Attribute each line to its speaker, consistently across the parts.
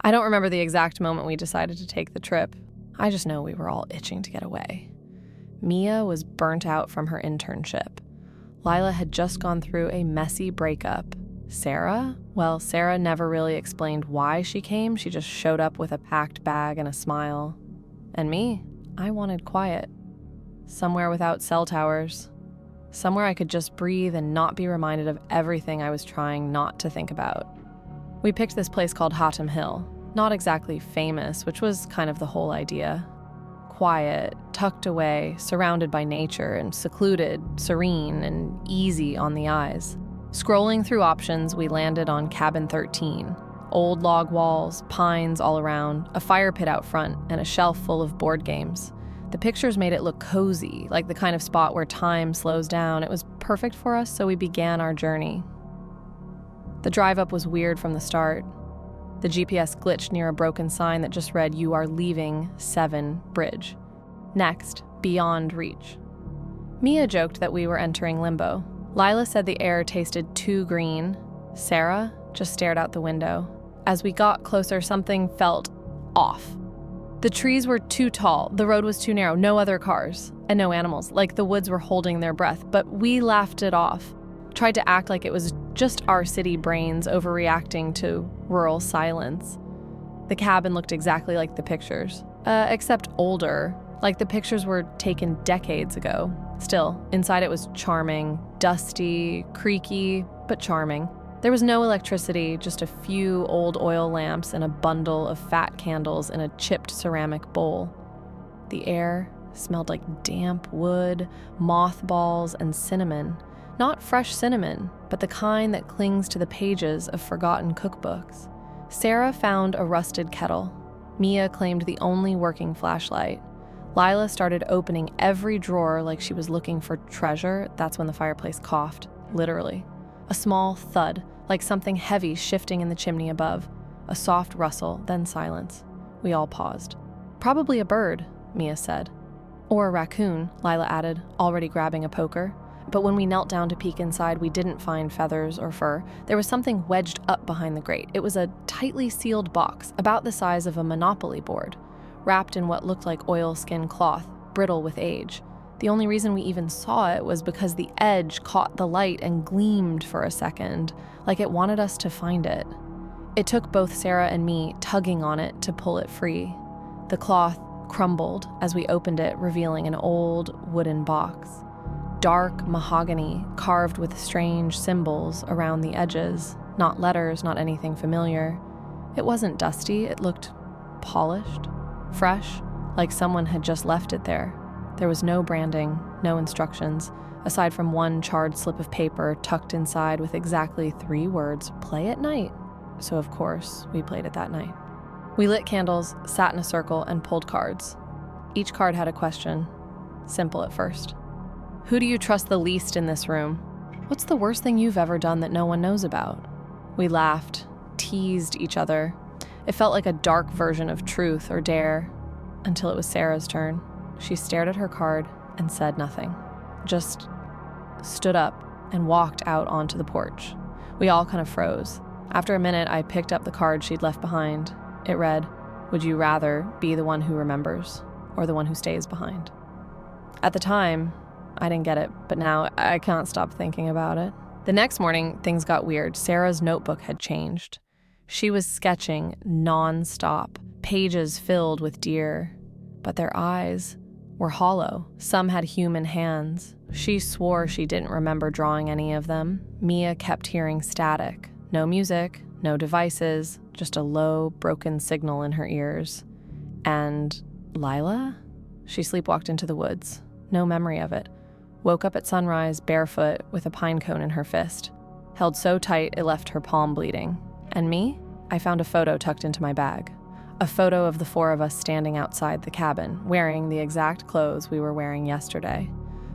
Speaker 1: I don't remember the exact moment we decided to take the trip. I just know we were all itching to get away. Mia was burnt out from her internship. Lila had just gone through a messy breakup. Sarah? Well, Sarah never really explained why she came. She just showed up with a packed bag and a smile. And me? I wanted quiet. Somewhere without cell towers. Somewhere I could just breathe and not be reminded of everything I was trying not to think about. We picked this place called Hatem Hill. Not exactly famous, which was kind of the whole idea. Quiet, tucked away, surrounded by nature, and secluded, serene, and easy on the eyes. Scrolling through options, we landed on Cabin 13. Old log walls, pines all around, a fire pit out front, and a shelf full of board games. The pictures made it look cozy, like the kind of spot where time slows down. It was perfect for us, so we began our journey. The drive up was weird from the start. The GPS glitched near a broken sign that just read, "You are leaving 7 Bridge. Next, beyond reach." Mia joked that we were entering limbo. Lila said the air tasted too green. Sarah just stared out the window. As we got closer, something felt off. The trees were too tall, the road was too narrow, no other cars, and no animals, like the woods were holding their breath, but we laughed it off. Tried to act like it was just our city brains overreacting to rural silence. The cabin looked exactly like the pictures, except older, like the pictures were taken decades ago. Still, inside it was charming, dusty, creaky, but charming. There was no electricity, just a few old oil lamps and a bundle of fat candles in a chipped ceramic bowl. The air smelled like damp wood, mothballs, and cinnamon. Not fresh cinnamon, but the kind that clings to the pages of forgotten cookbooks. Sarah found a rusted kettle. Mia claimed the only working flashlight. Lila started opening every drawer like she was looking for treasure. That's when the fireplace coughed, literally. A small thud, like something heavy shifting in the chimney above. A soft rustle, then silence. We all paused. "Probably a bird," Mia said. "Or a raccoon," Lila added, already grabbing a poker. But when we knelt down to peek inside, we didn't find feathers or fur. There was something wedged up behind the grate. It was a tightly sealed box, about the size of a Monopoly board, wrapped in what looked like oilskin cloth, brittle with age. The only reason we even saw it was because the edge caught the light and gleamed for a second, like it wanted us to find it. It took both Sarah and me tugging on it to pull it free. The cloth crumbled as we opened it, revealing an old wooden box. Dark mahogany, carved with strange symbols around the edges. Not letters, not anything familiar. It wasn't dusty, it looked polished, fresh, like someone had just left it there. There was no branding, no instructions, aside from one charred slip of paper tucked inside with exactly 3 words, "Play at night." So of course, we played it that night. We lit candles, sat in a circle, and pulled cards. Each card had a question, simple at first. Who do you trust the least in this room? What's the worst thing you've ever done that no one knows about? We laughed, teased each other. It felt like a dark version of truth or dare, until it was Sarah's turn. She stared at her card and said nothing. Just stood up and walked out onto the porch. We all kind of froze. After a minute, I picked up the card she'd left behind. It read, "Would you rather be the one who remembers or the one who stays behind?" At the time, I didn't get it, but now I can't stop thinking about it. The next morning, things got weird. Sarah's notebook had changed. She was sketching non-stop, pages filled with deer, but their eyes were hollow. Some had human hands. She swore she didn't remember drawing any of them. Mia kept hearing static. No music, no devices, just a low, broken signal in her ears. And Lila? She sleepwalked into the woods. No memory of it. Woke up at sunrise, barefoot, with a pine cone in her fist. Held so tight it left her palm bleeding. And me? I found a photo tucked into my bag. A photo of the 4 of us standing outside the cabin, wearing the exact clothes we were wearing yesterday.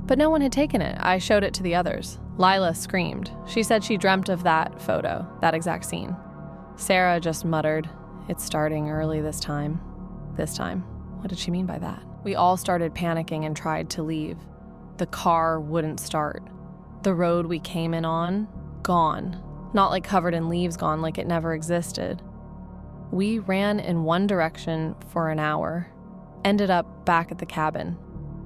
Speaker 1: But no one had taken it. I showed it to the others. Lila screamed. She said she dreamt of that photo, that exact scene. Sarah just muttered, "It's starting early this time." This time. What did she mean by that? We all started panicking and tried to leave. The car wouldn't start. The road we came in on, gone. Not like covered in leaves gone, like it never existed. We ran in one direction for an hour, ended up back at the cabin.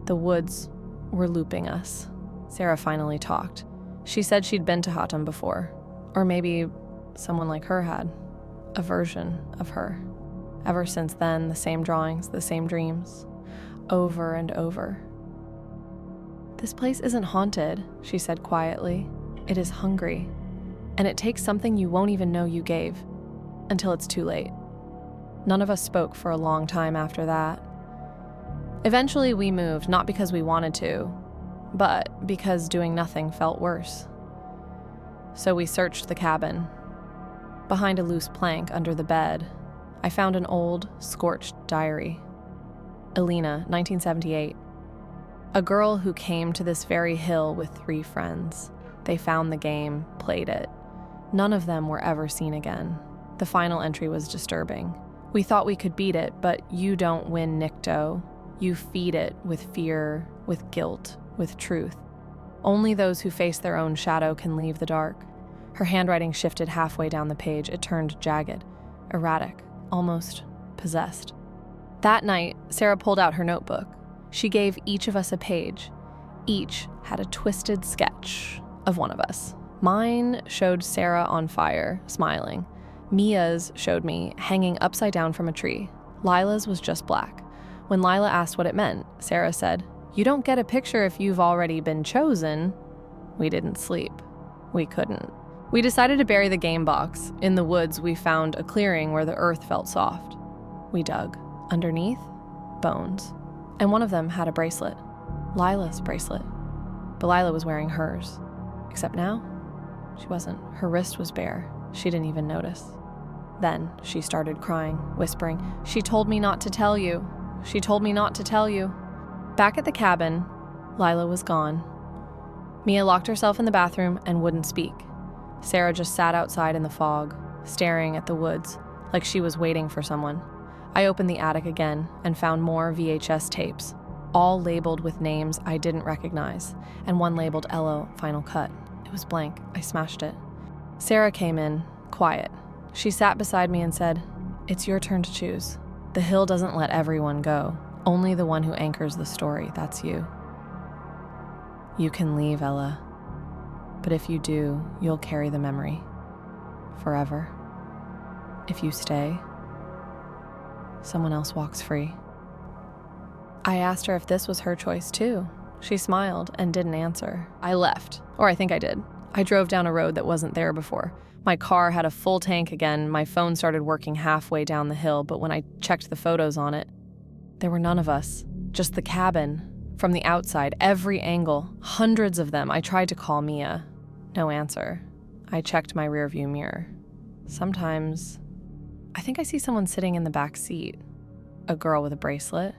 Speaker 1: The woods were looping us. Sarah finally talked. She said she'd been to Hatem before, or maybe someone like her had, a version of her. Ever since then, the same drawings, the same dreams, over and over. This place isn't haunted, she said quietly. It is hungry, and it takes something you won't even know you gave, until it's too late. None of us spoke for a long time after that. Eventually we moved, not because we wanted to, but because doing nothing felt worse. So we searched the cabin. Behind a loose plank under the bed, I found an old, scorched diary. Elena, 1978. A girl who came to this very hill with 3 friends. They found the game, played it. None of them were ever seen again. The final entry was disturbing. We thought we could beat it, but you don't win Nikto. You feed it with fear, with guilt, with truth. Only those who face their own shadow can leave the dark. Her handwriting shifted halfway down the page. It turned jagged, erratic, almost possessed. That night, Sarah pulled out her notebook. She gave each of us a page. Each had a twisted sketch of one of us. Mine showed Sarah on fire, smiling. Mia's showed me hanging upside down from a tree. Lila's was just black. When Lila asked what it meant, Sarah said, "You don't get a picture if you've already been chosen." We didn't sleep. We couldn't. We decided to bury the game box. In the woods, we found a clearing where the earth felt soft. We dug. Underneath, bones. And one of them had a bracelet. Lila's bracelet. But Lila was wearing hers. Except now, she wasn't. Her wrist was bare. She didn't even notice. Then she started crying, whispering, "She told me not to tell you. She told me not to tell you." Back at the cabin, Lila was gone. Mia locked herself in the bathroom and wouldn't speak. Sarah just sat outside in the fog, staring at the woods, like she was waiting for someone. I opened the attic again and found more VHS tapes, all labeled with names I didn't recognize, and one labeled Elo Final Cut. It was blank. I smashed it. Sarah came in, quiet. She sat beside me and said, "It's your turn to choose. The hill doesn't let everyone go. Only the one who anchors the story, that's you. You can leave, Ella. But if you do, you'll carry the memory. Forever. If you stay, someone else walks free." I asked her if this was her choice too. She smiled and didn't answer. I left, or I think I did. I drove down a road that wasn't there before. My car had a full tank again. My phone started working halfway down the hill, but when I checked the photos on it, there were none of us. Just the cabin. From the outside, every angle, hundreds of them. I tried to call Mia. No answer. I checked my rearview mirror. Sometimes, I think I see someone sitting in the back seat. A girl with a bracelet.